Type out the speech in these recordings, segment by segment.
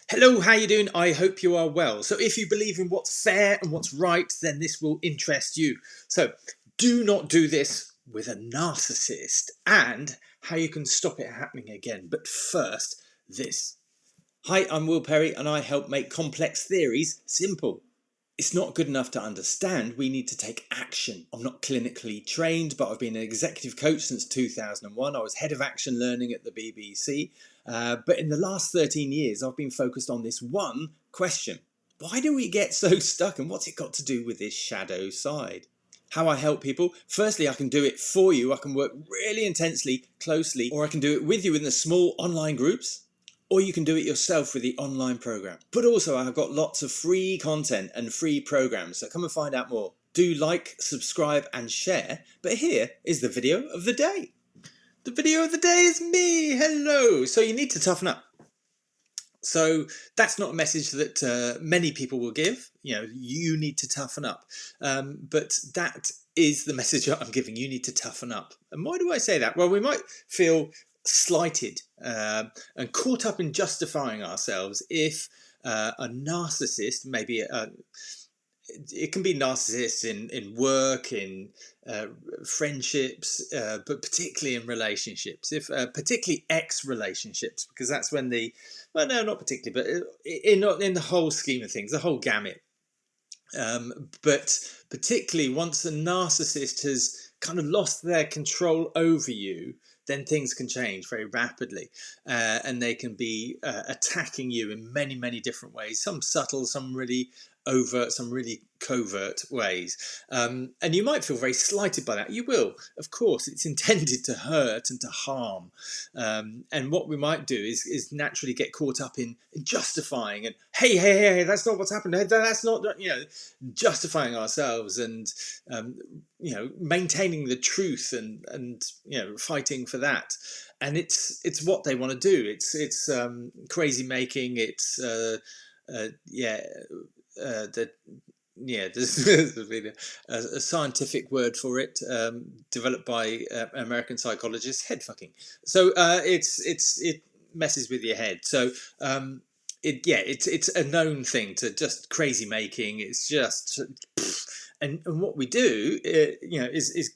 Hello, how you doing? I hope you are well. So if you believe in what's fair and what's right, then this will interest you. So do not do this with a narcissist and how you can stop it happening again. But first, this. Hi, I'm Will Perry and I help make complex theories simple. It's not good enough to understand, we need to take action. I'm not clinically trained, but I've been an executive coach since 2001. I was head of action learning at the BBC. But in the last 13 years, I've been focused on this one question. Why do we get so stuck and what's it got to do with this shadow side? How I help people. Firstly, I can do it for you. I can work really intensely, closely, or I can do it with you in the small online groups. Or you can do it yourself with the online program. But also I've got lots of free content and free programs, so come and find out more. Do like, subscribe and share. But here is the video of the day. The video of the day is me. Hello. So you need to toughen up. So that's not a message that many people will give. You need to toughen up. But that is the message that I'm giving. You need to toughen up. And why do I say that? Well, we might feel slighted and caught up in justifying ourselves if a narcissist, maybe it can be narcissists in work, in friendships, but particularly in relationships, if particularly ex-relationships, because that's when well, no, not particularly, but in the whole scheme of things, the whole gamut. But particularly once a narcissist has kind of lost their control over you, then things can change very rapidly, and they can be attacking you in many, many different ways, some subtle, some really overt, some really covert ways, and you might feel very slighted by that. You will, of course. It's intended to hurt and to harm, and what we might do is naturally get caught up in justifying and hey, that's not what's happened, that's not, justifying ourselves and maintaining the truth and fighting for that. And it's what they want to do. It's crazy making. It's there's been a scientific word for it, developed by American psychologists, head fucking. So it messes with your head. So it's a known thing to just crazy making. It's just and what we do is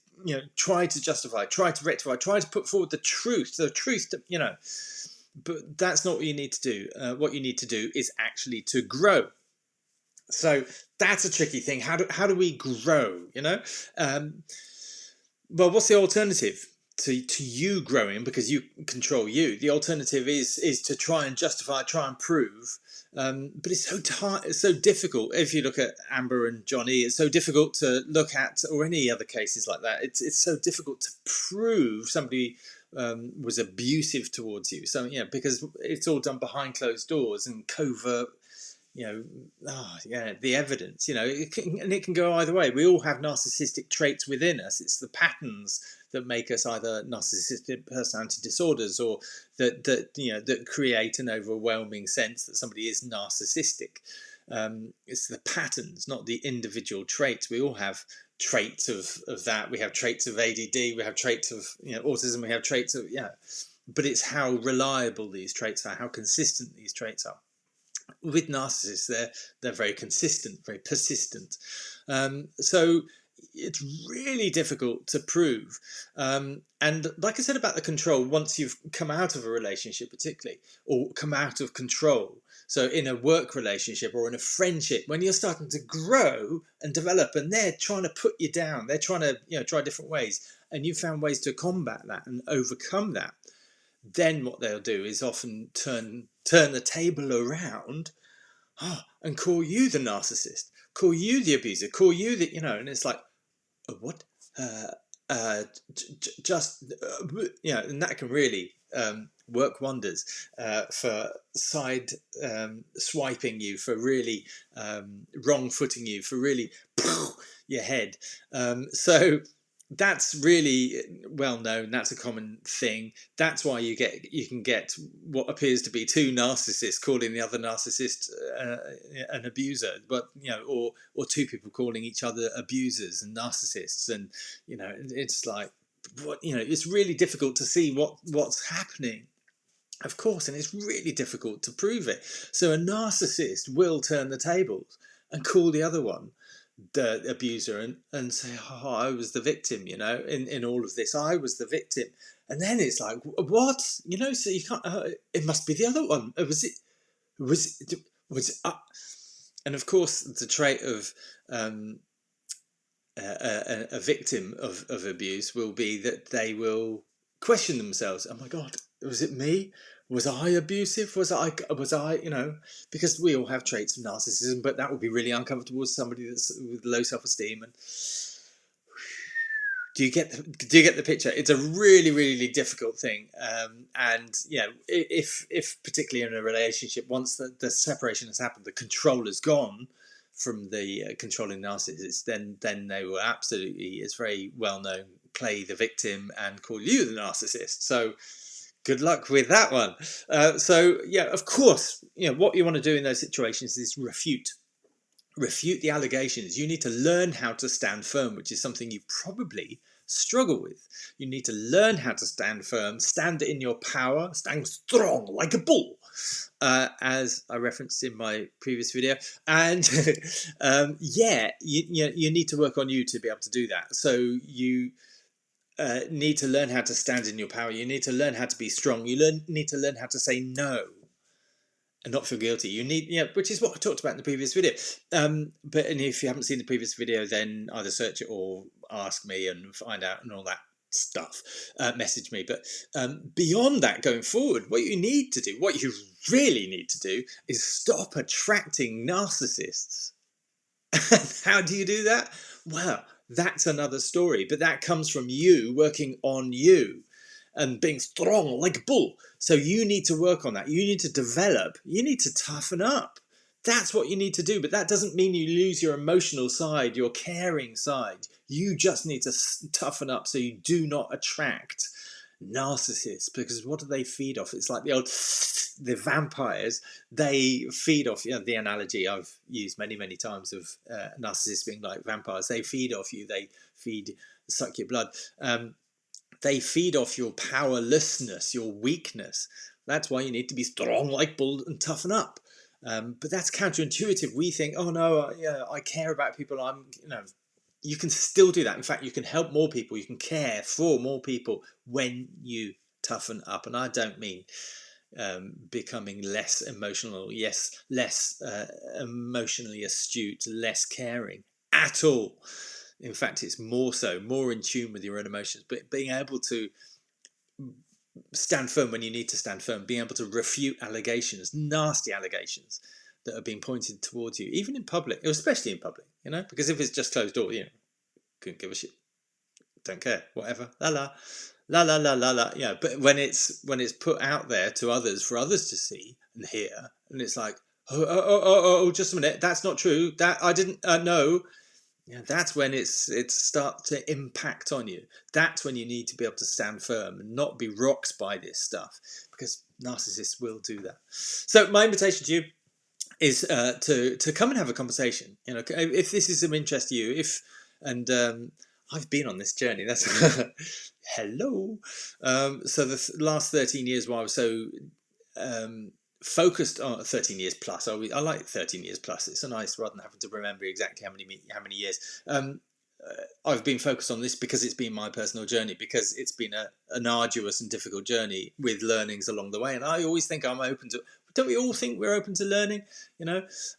try to justify, try to rectify, try to put forward the truth that, but that's not what you need to do. What you need to do is actually to grow. So that's a tricky thing. How do we grow? Well, what's the alternative to you growing, because you control you? The alternative is to try and justify, try and prove. But it's so difficult. If you look at Amber and Johnny, it's so difficult to look at, or any other cases like that. It's so difficult to prove somebody was abusive towards you. So because it's all done behind closed doors and covert. The evidence, it can go either way. We all have narcissistic traits within us. It's the patterns that make us either narcissistic personality disorders, or that create an overwhelming sense that somebody is narcissistic. It's the patterns, not the individual traits. We all have traits of that. We have traits of ADD. We have traits of autism. We have traits of but it's how reliable these traits are, how consistent these traits are. With narcissists, they're very consistent, very persistent. So it's really difficult to prove. And like I said about the control, once you've come out of a relationship particularly, or come out of control, so in a work relationship or in a friendship, when you're starting to grow and develop and they're trying to put you down, they're trying to try different ways, and you've found ways to combat that and overcome that, then what they'll do is often turn the table around and call you the narcissist, call you the abuser, call you the, and it's like, what? And that can really work wonders for side swiping you, for really wrong footing you, for really your head. So that's really well known. That's a common thing. That's why you can get what appears to be two narcissists calling the other narcissist an abuser, but or two people calling each other abusers and narcissists, and it's like, what, it's really difficult to see what's happening. Of course, and it's really difficult to prove it. So a narcissist will turn the tables and call the other one the abuser, and say, oh, I was the victim, in all of this, I was the victim. And then it's like, what? So you can't, it must be the other one. Was it, and of course, the trait of a victim of abuse will be that they will question themselves. Oh my God, was it me? Was I abusive? Was I, because we all have traits of narcissism, but that would be really uncomfortable with somebody that's with low self-esteem. And do you get the picture? It's a really, really difficult thing. And if particularly in a relationship, once the separation has happened, the control has gone from the controlling narcissist, then they will absolutely, it's very well known, play the victim and call you the narcissist. So good luck with that one. Of course, what you want to do in those situations is refute the allegations. You need to learn how to stand firm, which is something you probably struggle with. You need to learn how to stand firm, stand in your power, stand strong like a bull, as I referenced in my previous video. And you need to work on you to be able to do that. So you need to learn how to stand in your power. You need to learn how to be strong. You need to learn how to say no and not feel guilty. You need, which is what I talked about in the previous video. And if you haven't seen the previous video, then either search it or ask me and find out and all that stuff. Message me. But beyond that, going forward, what you really need to do is stop attracting narcissists. How do you do that? Well, that's another story, but that comes from you working on you and being strong like a bull. So you need to work on that. You need to develop. You need to toughen up. That's what you need to do. But that doesn't mean you lose your emotional side, your caring side. You just need to toughen up so you do not attract narcissists, because what do they feed off? It's like the vampires. They feed off, the analogy I've used many times of narcissists being like vampires. They feed off you. They suck your blood. They feed off your powerlessness, your weakness. That's why you need to be strong like bull and toughen up. But that's counterintuitive. We think, oh no, I care about people. You can still do that. In fact, you can help more people. You can care for more people when you toughen up. And I don't mean becoming less emotional, less emotionally astute, less caring at all. In fact, it's more in tune with your own emotions, but being able to stand firm when you need to stand firm, being able to refute allegations, nasty allegations that are being pointed towards you, even in public, especially in public, because if it's just closed door, couldn't give a shit, don't care, whatever, la la. But when it's put out there to others, for others to see and hear, and it's like, oh, just a minute, that's not true, that I didn't know. That's when it starts to impact on you. That's when you need to be able to stand firm and not be rocked by this stuff, because narcissists will do that. So my invitation to you is to come and have a conversation. If this is of interest to you, I've been on this journey. That's hello. So the last 13 years, while I was so focused on 13 years plus, I like 13 years plus. It's so nice rather than having to remember exactly how many years. I've been focused on this because it's been my personal journey, because it's been an arduous and difficult journey with learnings along the way. And I always think I'm open to. Don't we all think we're open to learning?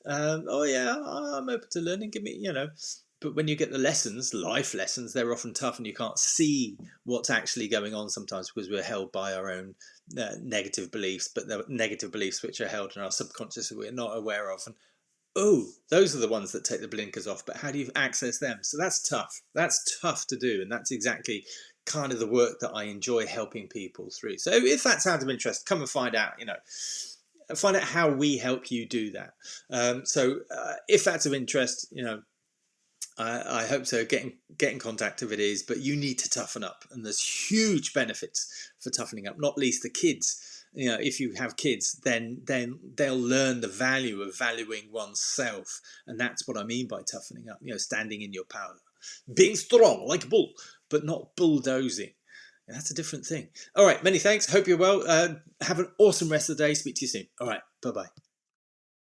Oh yeah, I'm open to learning. Give me, But when you get the lessons, life lessons, they're often tough, and you can't see what's actually going on sometimes because we're held by our own negative beliefs, but the negative beliefs which are held in our subconscious that we're not aware of. And those are the ones that take the blinkers off. But how do you access them? So that's tough. That's tough to do, and that's exactly kind of the work that I enjoy helping people through. So if that sounds of interest, come and find out. Find out how we help you do that. If that's of interest, I hope so. Get in contact if it is, but you need to toughen up, and there's huge benefits for toughening up. Not least the kids. If you have kids, then they'll learn the value of valuing oneself, and that's what I mean by toughening up. Standing in your power, being strong like a bull, but not bulldozing. And that's a different thing. All right, many thanks. Hope you're well. Have an awesome rest of the day. Speak to you soon. All right, bye-bye.